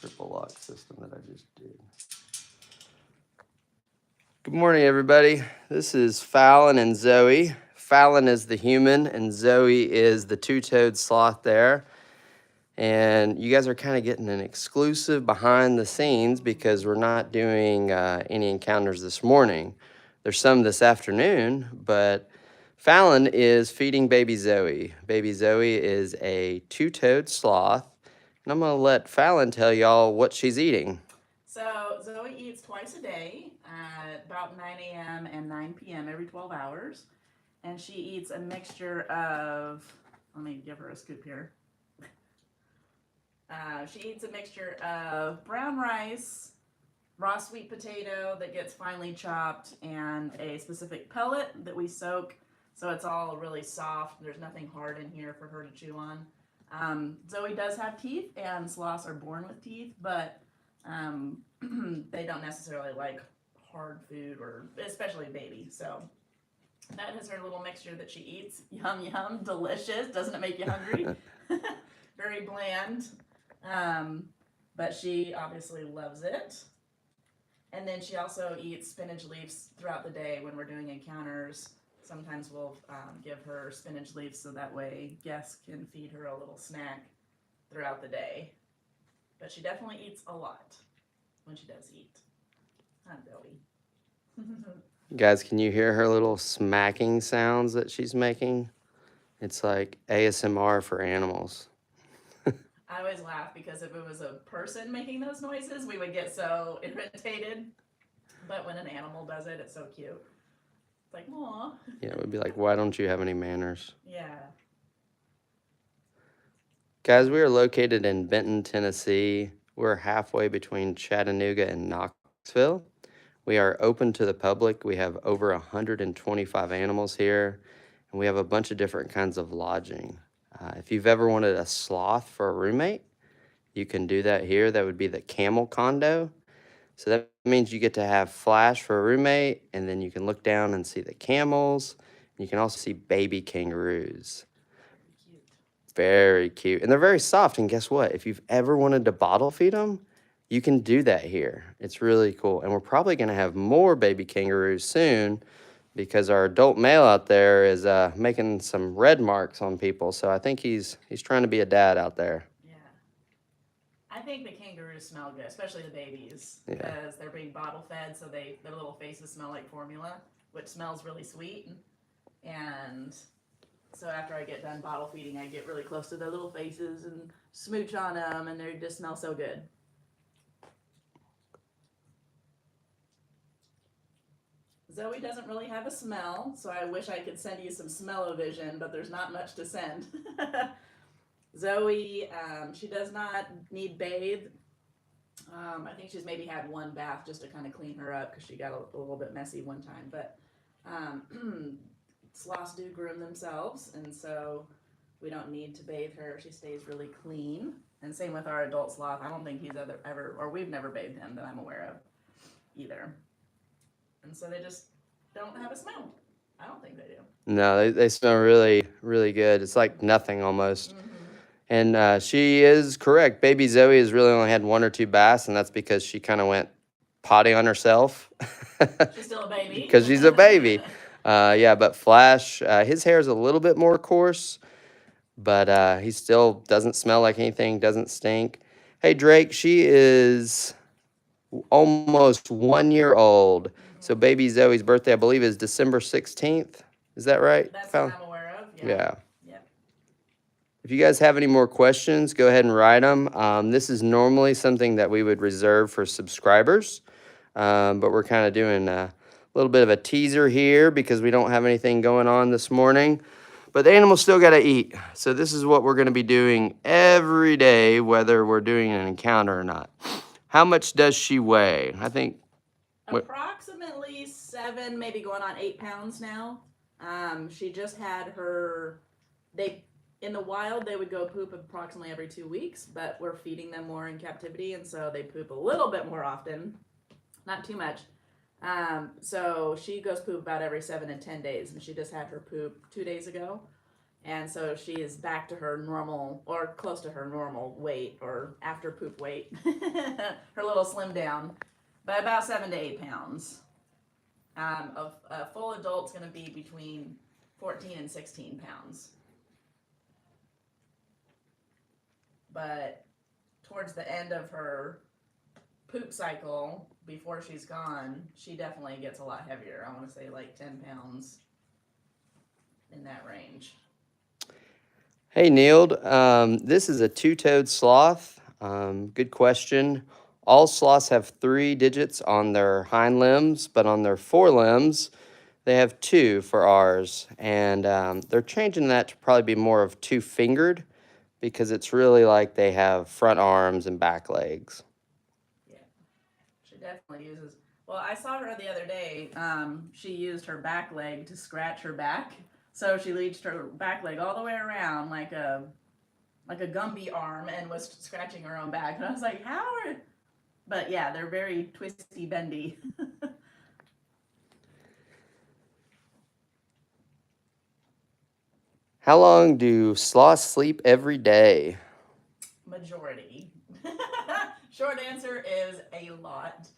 triple lock system that I just did. Good morning, everybody. This is Fallon and Zoe. Fallon is the human, and Zoe is the two-toed sloth there. And you guys are kind of getting an exclusive behind the scenes because we're not doing any encounters this morning. There's some this afternoon, but Fallon is feeding baby Zoe. Baby Zoe is a two-toed sloth, and I'm going to let Fallon tell y'all what she's eating. So Zoe eats twice a day at about 9 a.m. and 9 p.m. every 12 hours. And she eats a mixture of, let me give her a scoop here. She eats a mixture of brown rice, raw sweet potato that gets finely chopped, and a specific pellet that we soak so it's all really soft. There's nothing hard in here for her to chew on. Zoe does have teeth, and sloths are born with teeth, but they don't necessarily like hard food, or especially baby. So that is her little mixture that she eats. Yum, yum, delicious. Doesn't it make you hungry? Very bland. But she obviously loves it. And then she also eats spinach leaves throughout the day when we're doing encounters. Sometimes we'll give her spinach leaves so that way guests can feed her a little snack throughout the day. But she definitely eats a lot when she does eat. Hi, Zoe. Guys, can you hear her little smacking sounds that she's making? It's like ASMR for animals. I always laugh because if it was a person making those noises, we would get so irritated. But when an animal does it, it's so cute. It's like, aw. Yeah, it would be like, why don't you have any manners? Yeah. Guys, we are located in Benton, Tennessee. We're halfway between Chattanooga and Knoxville. We are open to the public. We have over 125 animals here, and we have a bunch of different kinds of lodging. If you've ever wanted a sloth for a roommate, you can do that here. That would be the camel condo. So that means you get to have Flash for a roommate, and then you can look down and see the camels. And you can also see baby kangaroos. Cute. Very cute. And they're very soft. And guess what? If you've ever wanted to bottle feed them, you can do that here. It's really cool. And we're probably going to have more baby kangaroos soon because our adult male out there is making some red marks on people. So I think he's trying to be a dad out there. Yeah. I think the kangaroos smell good, especially the babies, Yeah. because they're being bottle fed, so their little faces smell like formula, which smells really sweet. And so after I get done bottle feeding, I get really close to their little faces and smooch on them, and they just smell so good. Zoe doesn't really have a smell, so I wish I could send you some smell-o-vision, but there's not much to send. Zoe, she does not need bathed. I think she's maybe had one bath just to kind of clean her up because she got a little bit messy one time. But sloths do groom themselves, and so we don't need to bathe her. She stays really clean. And same with our adult sloth. I don't think he's ever, or we've never bathed him that I'm aware of either. And so they just don't have a smell. I don't think they do. No, they smell really, really good. It's like nothing almost. Mm-hmm. And she is correct. Baby Zoe has really only had one or two baths, and that's because she kind of went potty on herself. She's still a baby. Because she's a baby. Yeah, but Flash, his hair is a little bit more coarse, but he still doesn't smell like anything, doesn't stink. Hey, Drake, she is almost 1 year old. Mm-hmm. So baby Zoe's birthday, I believe, is December 16th. Is that right? That's what I'm aware of. Yeah. Yep. If you guys have any more questions, go ahead and write them. This is normally something that we would reserve for subscribers, but we're kind of doing a little bit of a teaser here because we don't have anything going on this morning. But the animals still got to eat. So this is what we're going to be doing every day, whether we're doing an encounter or not. How much does she weigh? I think approximately 7, maybe going on 8 pounds now. She just had her. In the wild, they would go poop approximately every 2 weeks, but we're feeding them more in captivity, and so they poop a little bit more often, not too much. So she goes poop about every 7 and 10 days, and she just had her poop 2 days ago. And so she is back to her normal or close to her normal weight or after poop weight. Her little slim down by about 7 to 8 pounds. A full adult's going to be between 14 and 16 pounds. But towards the end of her poop cycle, before she's gone, she definitely gets a lot heavier. I want to say like 10 pounds in that range. Hey, Neil. This is a two-toed sloth. Good question. All sloths have 3 digits on their hind limbs, but on their forelimbs, they have 2 for ours. And they're changing that to probably be more of 2-fingered because it's really like they have front arms and back legs. Yeah, she definitely uses. Well, I saw her the other day. She used her back leg to scratch her back. So she reached her back leg all the way around like a Gumby arm and was scratching her own back. And I was like, how are? But yeah, they're very twisty, bendy. How long do sloths sleep every day? Majority. Short answer is a lot.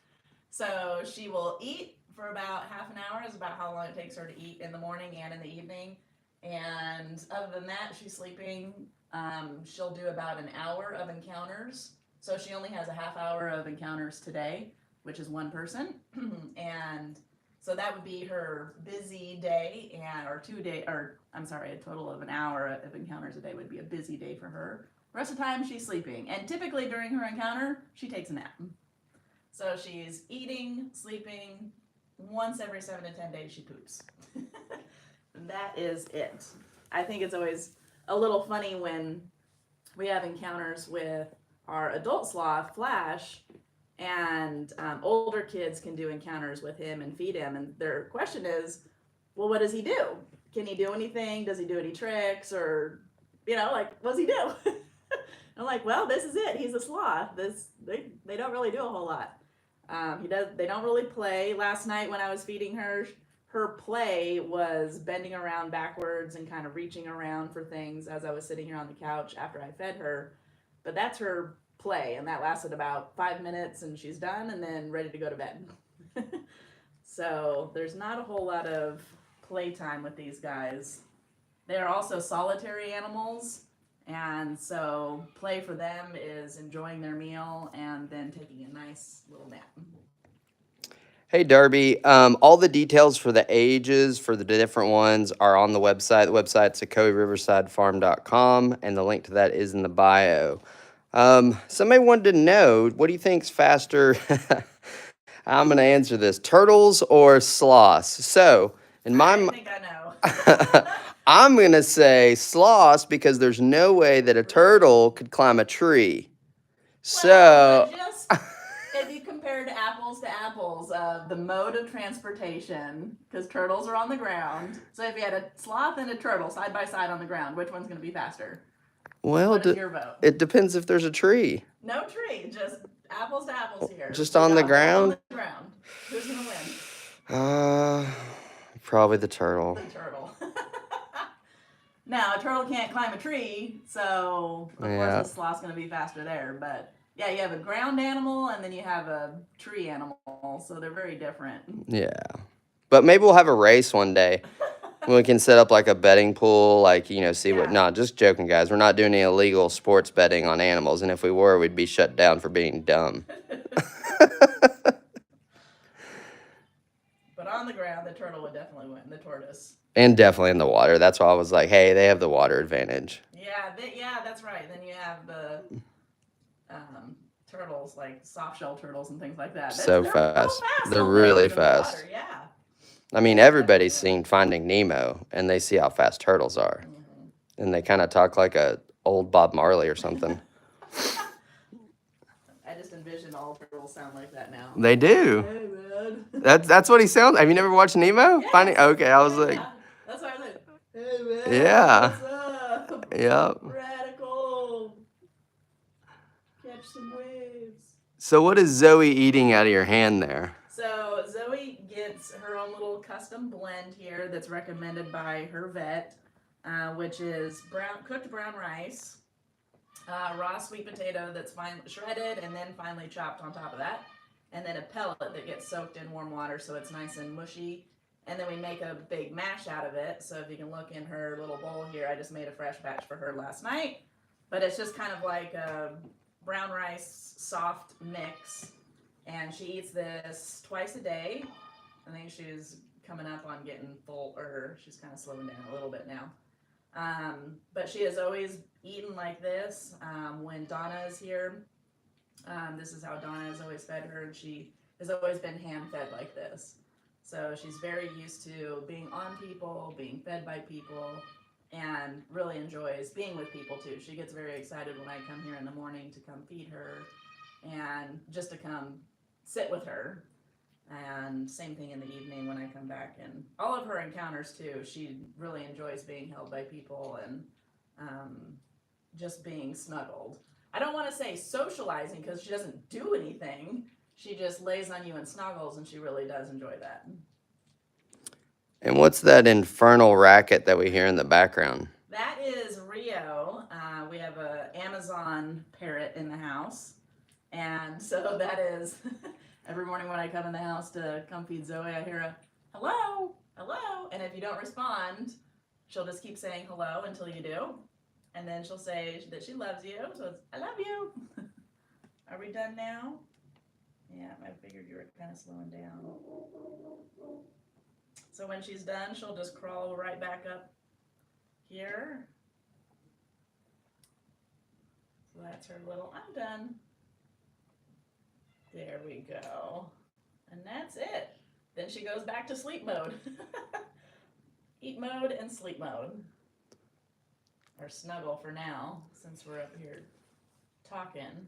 So she will eat for about half an hour, is about how long it takes her to eat in the morning and in the evening. And other than that, she's sleeping. She'll do about an hour of encounters. So she only has a half hour of encounters today, which is one person. And so that would be her busy day, a total of an hour of encounters a day would be a busy day for her. The rest of the time she's sleeping. And typically during her encounter, she takes a nap. So she's eating, sleeping. Once every 7 to 10 days, she poops. That is it. I think it's always a little funny when we have encounters with our adult sloth, Flash, and older kids can do encounters with him and feed him. And their question is, well, what does he do? Can he do anything? Does he do any tricks? Or, what does he do? I'm like, well, this is it. He's a sloth. They don't really do a whole lot. They don't really play. Last night when I was feeding her play was bending around backwards and kind of reaching around for things as I was sitting here on the couch after I fed her. But that's her play, and that lasted about 5 minutes, and she's done and then ready to go to bed. So there's not a whole lot of playtime with these guys. They are also solitary animals. And so play for them is enjoying their meal and then taking a nice little nap. Hey, Darby. All the details for the ages for the different ones are on the website. The website's ocoeeriversidefarm.com, and the link to that is in the bio. Somebody wanted to know, what do you think's faster? I'm going to answer this. Turtles or sloths? So, in my I think I know. I'm going to say sloths because there's no way that a turtle could climb a tree. Well, if you compared apples to apples, the mode of transportation, because turtles are on the ground. So if you had a sloth and a turtle side by side on the ground, which one's going to be faster? Well, what is your vote? It depends if there's a tree. No tree, just apples to apples here. Just on the ground? On the ground. Who's going to win? Probably the turtle. The turtle. Now, a turtle can't climb a tree, so of course the sloth's going to be faster there. But yeah, you have a ground animal and then you have a tree animal, so they're very different. Yeah. But maybe we'll have a race one day. We can set up like a betting pool, see what. No, just joking, guys. We're not doing any illegal sports betting on animals, and if we were, we'd be shut down for being dumb. But on the ground, the turtle would definitely win, the tortoise. And definitely in the water. That's why I was like, hey, they have the water advantage. Yeah, that's right. Then you have the turtles, like soft shell turtles and things like that. They're fast. They're really fast. Water, yeah. I mean, everybody's seen Finding Nemo, and they see how fast turtles are. Mm-hmm. And they kind of talk like a old Bob Marley or something. I just envision all turtles sound like that now. They do. Hey, man. That's what he sounds. Have you never watched Nemo? Yeah. Okay, I was like. That's why I was like, hey, man. Yeah. What's up? Yep. Radical. Catch some waves. So what is Zoe eating out of your hand there? So Zoe gets her own little custom blend here that's recommended by her vet. which is cooked brown rice, raw sweet potato that's shredded and then finely chopped on top of that, and then a pellet that gets soaked in warm water so it's nice and mushy. And then we make a big mash out of it. So if you can look in her little bowl here, I just made a fresh batch for her last night. But it's just kind of like a brown rice soft mix. And she eats this twice a day. I think she's coming up on getting full, or she's kind of slowing down a little bit now. But she has always eaten like this. When Donna is here, this is how Donna has always fed her, and she has always been hand fed like this. So she's very used to being on people, being fed by people, and really enjoys being with people too. She gets very excited when I come here in the morning to come feed her and just to come sit with her. And same thing in the evening when I come back. And all of her encounters too, she really enjoys being held by people and just being snuggled. I don't want to say socializing because she doesn't do anything. She just lays on you and snuggles, and she really does enjoy that. And what's that infernal racket that we hear in the background? That is Rio. We have an Amazon parrot in the house. And so that is, every morning when I come in the house to come feed Zoe, I hear a hello, hello. And if you don't respond, she'll just keep saying hello until you do. And then she'll say that she loves you. So it's, I love you. Are we done now? Yeah, I figured you were kind of slowing down. So when she's done, she'll just crawl right back up here. So that's her little, I'm done. There we go. And that's it. Then she goes back to sleep mode. Eat mode and sleep mode. Or snuggle for now, since we're up here talking.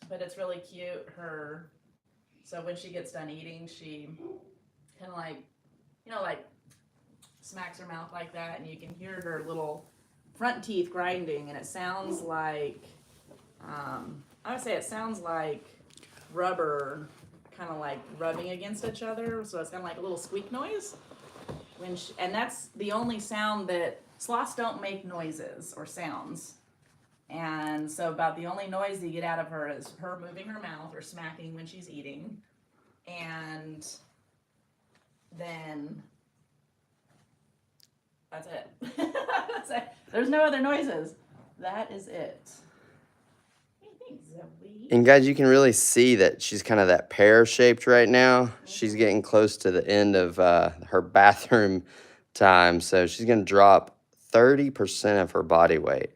But it's really cute. So when she gets done eating, she kind of like smacks her mouth like that, and you can hear her little front teeth grinding, and it sounds like, I would say it sounds like rubber kind of like rubbing against each other. So it's kind of like a little squeak noise. And that's the only sound that sloths don't make noises or sounds. And so about the only noise you get out of her is her moving her mouth or smacking when she's eating. And then that's it. That's it. There's no other noises. That is it. What do you think, Zoe? And guys, you can really see that she's kind of that pear-shaped right now. Mm-hmm. She's getting close to the end of her bathroom time. So she's going to drop 30% of her body weight.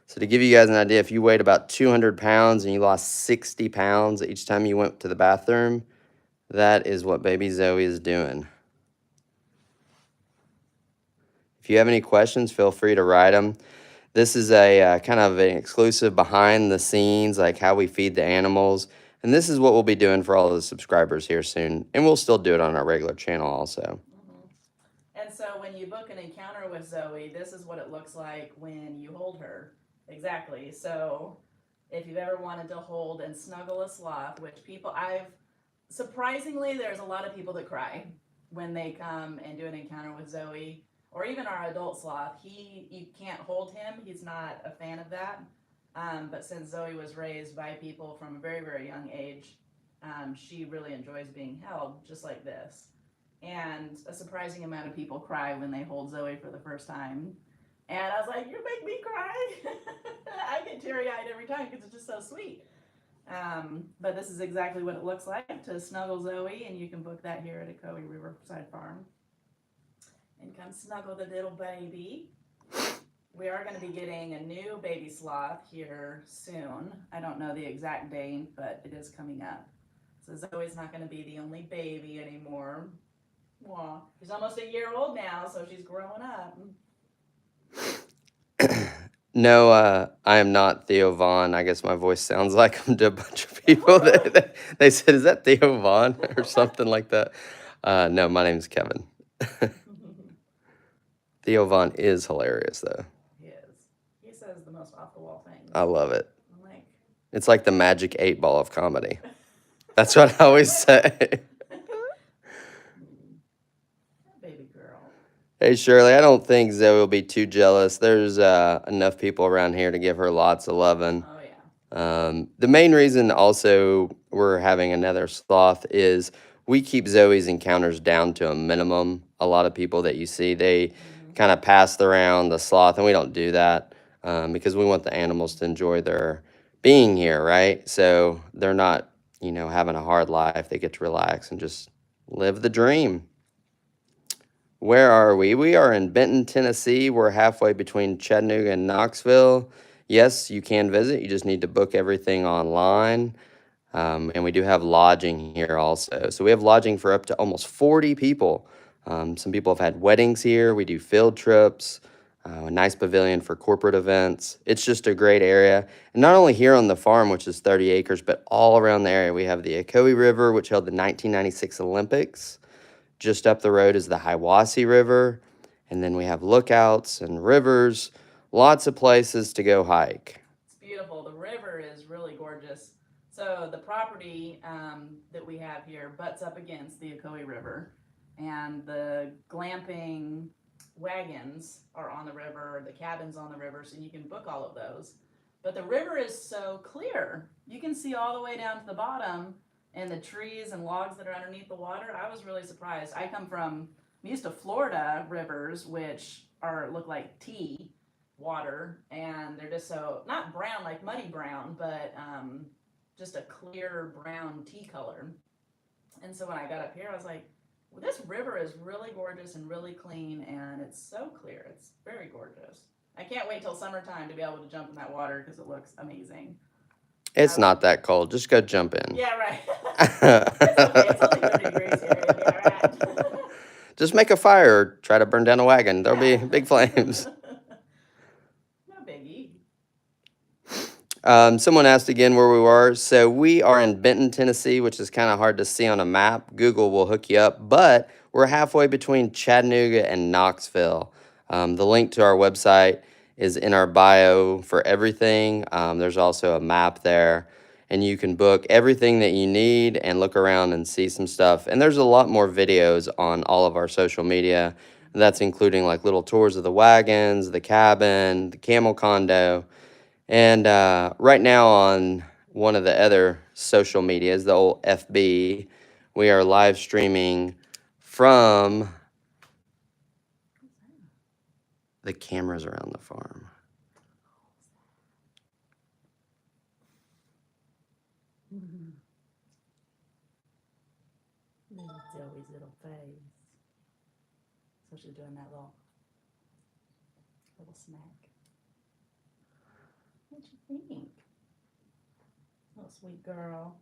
So to give you guys an idea, if you weighed about 200 pounds and you lost 60 pounds each time you went to the bathroom, that is what baby Zoe is doing. If you have any questions, feel free to write them. This is a kind of an exclusive behind the scenes, like how we feed the animals. And this is what we'll be doing for all of the subscribers here soon. And we'll still do it on our regular channel also. Mm-hmm. And so when you book an encounter with Zoe, this is what it looks like when you hold her. Exactly. So if you've ever wanted to hold and snuggle a sloth, which surprisingly, there's a lot of people that cry when they come and do an encounter with Zoe, or even our adult sloth. You can't hold him. He's not a fan of that. But since Zoe was raised by people from a very, very young age, she really enjoys being held just like this. And a surprising amount of people cry when they hold Zoe for the first time. And I was like, you make me cry. I get teary-eyed every time because it's just so sweet. But this is exactly what it looks like to snuggle Zoe, and you can book that here at Ocoee Riverside Farm. And come snuggle the little baby. We are going to be getting a new baby sloth here soon. I don't know the exact date, but it is coming up. So Zoe's not going to be the only baby anymore. Well, she's almost a year old now, so she's growing up. No, I am not Theo Vaughn. I guess my voice sounds like I'm to a bunch of people. They said, is that Theo Vaughn or something like that? No, my name's Kevin. Theo Vaughn is hilarious, though. He is. He says the most off-the-wall things. I love it. It's like the magic 8-ball of comedy. That's what I always say. Baby girl. Hey, Shirley, I don't think Zoe will be too jealous. There's enough people around here to give her lots of loving. Oh yeah. The main reason also we're having another sloth is we keep Zoe's encounters down to a minimum. A lot of people that you see, they kind of pass around the sloth, and we don't do that because we want the animals to enjoy their being here, right? So they're not, having a hard life. They get to relax and just live the dream. Where are we? We are in Benton, Tennessee. We're halfway between Chattanooga and Knoxville. Yes, you can visit. You just need to book everything online. And we do have lodging here also. So we have lodging for up to almost 40 people. Some people have had weddings here. We do field trips, a nice pavilion for corporate events. It's just a great area. And not only here on the farm, which is 30 acres, but all around the area. We have the Ocoee River, which held the 1996 Olympics. Just up the road is the Hiwassee River. And then we have lookouts and rivers, lots of places to go hike. It's beautiful. The river is really gorgeous. So the property that we have here butts up against the Ocoee River, and the glamping wagons are on the river, the cabins on the river, so you can book all of those. But the river is so clear. You can see all the way down to the bottom, and the trees and logs that are underneath the water. I was really surprised. I come from, I'm used to Florida rivers, which look like tea water, and they're just so, not brown like muddy brown, but just a clear brown tea color. And so when I got up here, I was like, well, this river is really gorgeous and really clean, and it's so clear. It's very gorgeous. I can't wait till summertime to be able to jump in that water because it looks amazing. It's not that cold. Just go jump in. Yeah, right. It's okay. It's only 30 degrees here. It'll be all right. Just make a fire or try to burn down a wagon. There'll be big flames. No biggie. Someone asked again where we were. So we are in Benton, Tennessee, which is kind of hard to see on a map. Google will hook you up. But we're halfway between Chattanooga and Knoxville. The link to our website is in our bio for everything. There's also a map there, and you can book everything that you need and look around and see some stuff. And there's a lot more videos on all of our social media. That's including like little tours of the wagons, the cabin, the camel condo. And right now on one of the other social medias, the old FB, we are live streaming from the cameras around the farm. Zoe's little face. So she's doing that little snack. What you think? Little sweet girl.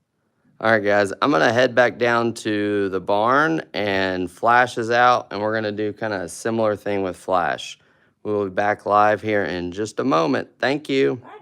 All right, guys, I'm going to head back down to the barn, and Flash is out, and we're going to do kind of a similar thing with Flash. We'll be back live here in just a moment. Thank you. Bye.